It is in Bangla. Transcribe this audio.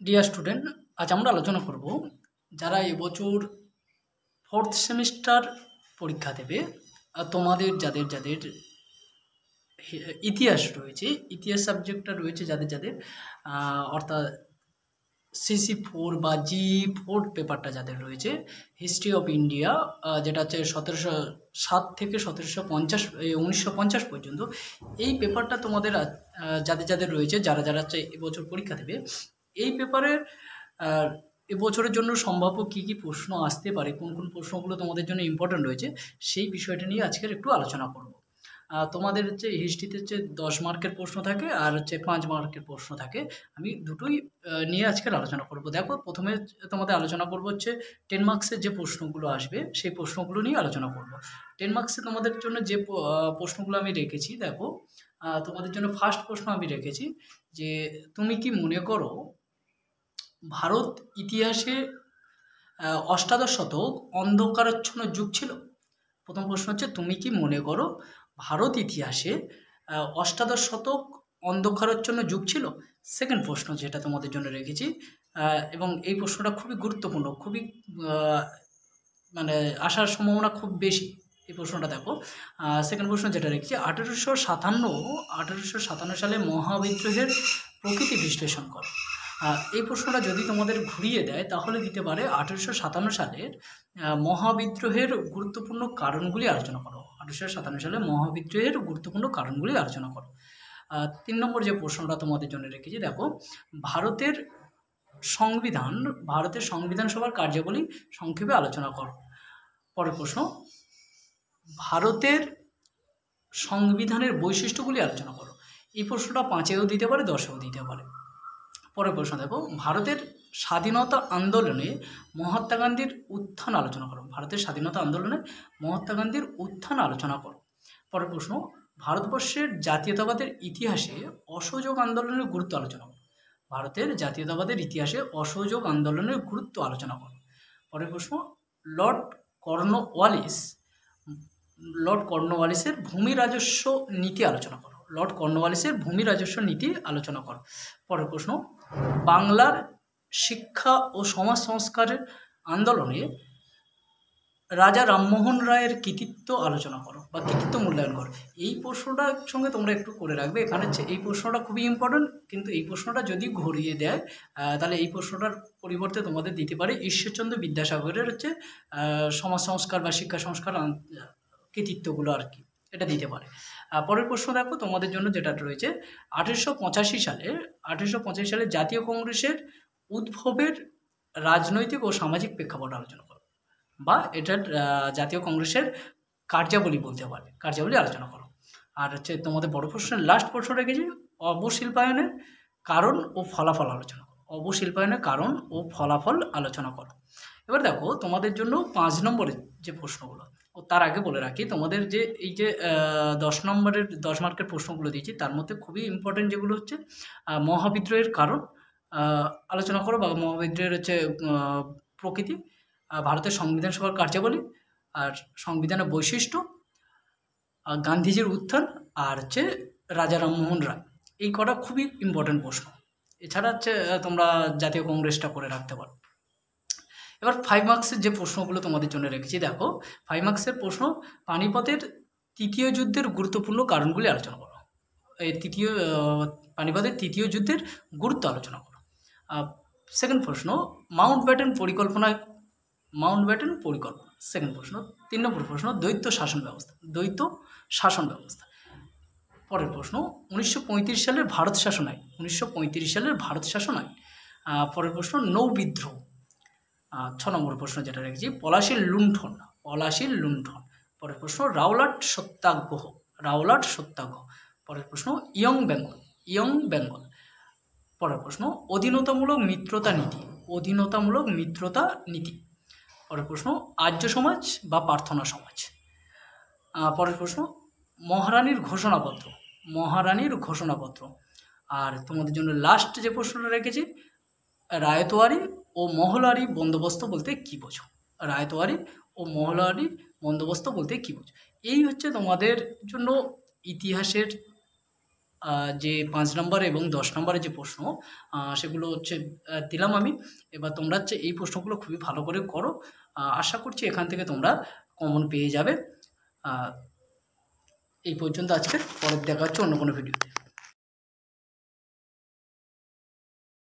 ডিয়ার স্টুডেন্ট, আজ আমরা আলোচনা করব যারা এবছর ফোর্থ সেমিস্টার পরীক্ষা দেবে। তোমাদের যাদের যাদের ইতিহাস রয়েছে, ইতিহাস সাবজেক্টটা রয়েছে যাদের যাদের অর্থাৎ CC4 বা G4 পেপারটা যাদের রয়েছে, হিস্ট্রি অফ ইন্ডিয়া, যেটা হচ্ছে 1707 থেকে 1950 পর্যন্ত, এই পেপারটা তোমাদের যাদের যাদের রয়েছে, যারা যারা হচ্ছে এবছর পরীক্ষা দেবে, এই পেপারের এবছরের জন্য সম্ভাব্য কী কী প্রশ্ন আসতে পারে, কোন কোন প্রশ্নগুলো তোমাদের জন্য ইম্পর্ট্যান্ট রয়েছে, সেই বিষয়টা নিয়ে আজকের একটু আলোচনা করব। তোমাদের হচ্ছে হিস্ট্রিতে হচ্ছে 10 মার্কের প্রশ্ন থাকে আর হচ্ছে 5 মার্কের প্রশ্ন থাকে। আমি দুটোই নিয়ে আজকের আলোচনা করব। দেখো, প্রথমে তোমাদের আলোচনা করব হচ্ছে 10 মার্কসের যে প্রশ্নগুলো আসবে সেই প্রশ্নগুলো নিয়ে আলোচনা করব। 10 মার্কসে তোমাদের জন্য যে প্রশ্নগুলো আমি রেখেছি, দেখো, তোমাদের জন্য ফার্স্ট প্রশ্ন আমি রেখেছি যে তুমি কি মনে করো ভারত ইতিহাসে অষ্টাদশ শতক অন্ধকারাচ্ছন্ন যুগ ছিল? প্রথম প্রশ্ন হচ্ছে, তুমি কি মনে করো ভারত ইতিহাসে অষ্টাদশ শতক অন্ধকারাচ্ছন্ন যুগ ছিল? সেকেন্ড প্রশ্ন যেটা তোমাদের জন্য রেখেছি, এবং এই প্রশ্নটা খুবই গুরুত্বপূর্ণ, খুবই মানে আসার সম্ভাবনা খুব বেশি। এই প্রশ্নটা দেখো, সেকেন্ড প্রশ্ন যেটা রেখেছি, 1857 সালে মহাবিদ্রোহের প্রকৃতি বিশ্লেষণ করো। এই প্রশ্নটা যদি তোমাদের ঘুরিয়ে দেয় তাহলে দিতে পারে 1857 সালের মহাবিদ্রোহের গুরুত্বপূর্ণ কারণগুলি আলোচনা করো। 1857 সালে মহাবিদ্রোহের গুরুত্বপূর্ণ কারণগুলি আলোচনা করো। 3 নম্বর যে প্রশ্নটা তোমাদের জন্য রেখেছি, দেখো, ভারতের সংবিধান সভার কার্যাবলী সংক্ষেপে আলোচনা করো। পরের প্রশ্ন, ভারতের সংবিধানের বৈশিষ্ট্যগুলি আলোচনা করো। এই প্রশ্নটা 5-এও দিতে পারে, 10-এও দিতে পারে। পরের প্রশ্ন দেখো, ভারতের স্বাধীনতা আন্দোলনে মহাত্মা গান্ধীর উত্থান আলোচনা করো। ভারতের স্বাধীনতা আন্দোলনে মহাত্মা গান্ধীর উত্থান আলোচনা করো। পরের প্রশ্ন, ভারতবর্ষের জাতীয়তাবাদের ইতিহাসে অসহযোগ আন্দোলনের গুরুত্ব আলোচনা করো। ভারতের জাতীয়তাবাদের ইতিহাসে অসহযোগ আন্দোলনের গুরুত্ব আলোচনা করো। পরের প্রশ্ন, লর্ড কর্নওয়ালিস লর্ড কর্নওয়ালিসের ভূমি রাজস্ব নীতি আলোচনা করো। লর্ড কর্নওয়ালিসের ভূমি রাজস্ব নীতি আলোচনা করো। পরের প্রশ্ন, বাংলার শিক্ষা ও সমাজ সংস্কারের আন্দোলনে রাজা রামমোহন রায়ের কৃতিত্ব আলোচনা করো বা কৃতিত্ব মূল্যায়ন করো। এই প্রশ্নটার সঙ্গে তোমরা একটু করে রাখবে, এখানে হচ্ছে এই প্রশ্নটা খুবই ইম্পর্টেন্ট, কিন্তু এই প্রশ্নটা যদি ঘুরিয়ে দেয় তাহলে এই প্রশ্নটার পরিবর্তে তোমাদের দিতে পারে ঈশ্বরচন্দ্র বিদ্যাসাগরের হচ্ছে সমাজ সংস্কার বা শিক্ষা সংস্কার কৃতিত্বগুলো আর কি, এটা দিতে পারে। পরের প্রশ্ন দেখো, তোমাদের জন্য যেটা রয়েছে, 1885 সালে জাতীয় কংগ্রেসের উদ্ভবের রাজনৈতিক ও সামাজিক প্রেক্ষাপট আলোচনা করো, বা এটার জাতীয় কংগ্রেসের কার্যাবলী বলতে পারে, কার্যাবলী আলোচনা করো। আর হচ্ছে তোমাদের বড় প্রশ্নের লাস্ট প্রশ্ন রেখেছি, অবশিল্পায়নের কারণ ও ফলাফল আলোচনা করো। অবশিল্পায়নের কারণ ও ফলাফল আলোচনা করো। এবার দেখো, তোমাদের জন্য 5 নম্বরের যে প্রশ্নগুলো, ও তার আগে বলে রাখি, তোমাদের যে এই যে 10 মার্কের প্রশ্নগুলো দিয়েছি তার মধ্যে খুবই ইম্পর্টেন্ট যেগুলো হচ্ছে মহাবিদ্রোহের কারণ আলোচনা করো, বা মহাবিদ্রোহের হচ্ছে প্রকৃতি, ভারতের সংবিধান সভার কার্যাবলী, আর সংবিধানের বৈশিষ্ট্য, গান্ধীজির উত্থান, আর হচ্ছে রাজা রামমোহন রায়। এই কটা খুবই ইম্পর্টেন্ট প্রশ্ন। এছাড়া হচ্ছে তোমরা জাতীয় কংগ্রেসটা করে রাখতে পারো। এবার 5 মার্কসের যে প্রশ্নগুলো তোমাদের জন্য রেখেছি, দেখো, 5 মার্কসের প্রশ্ন, পানিপথের তৃতীয় যুদ্ধের গুরুত্বপূর্ণ কারণগুলি আলোচনা করো। এই পানিপথের তৃতীয় যুদ্ধের গুরুত্ব আলোচনা করো। সেকেন্ড প্রশ্ন, মাউন্ট ব্যাটেন পরিকল্পনা। সেকেন্ড প্রশ্ন। 3 নম্বর প্রশ্ন, দ্বৈত শাসন ব্যবস্থা। পরের প্রশ্ন, 1935 সালের ভারত শাসন আইন। পরের প্রশ্ন, নৌ বিদ্রোহ। 6 নম্বর প্রশ্ন যেটা রেখেছি, পলাশির লুণ্ঠন। পরের প্রশ্ন, রাওলাট সত্যাগ্রহ। পরের প্রশ্ন, ইয়ং বেঙ্গল। পরের প্রশ্ন, অধীনতামূলক মিত্রতা নীতি। পরের প্রশ্ন, আর্য সমাজ বা প্রার্থনা সমাজ। পরের প্রশ্ন, মহারানীর ঘোষণাপত্র। আর তোমাদের জন্য লাস্ট যে প্রশ্নটা রেখেছি, রায়তওয়ারি ও মহলারি বন্দোবস্ত বলতে কী বোঝো? এই হচ্ছে তোমাদের জন্য ইতিহাসের যে 5 নম্বর এবং 10 নম্বরের যে প্রশ্ন সেগুলো হচ্ছে দিলাম আমি। এবার তোমরা হচ্ছে এই প্রশ্নগুলো খুবই ভালো করে করো। আশা করছি এখান থেকে তোমরা কমন পেয়ে যাবে। এই পর্যন্ত আজকের, পরে দেখা হচ্ছে অন্য কোনো ভিডিওতে।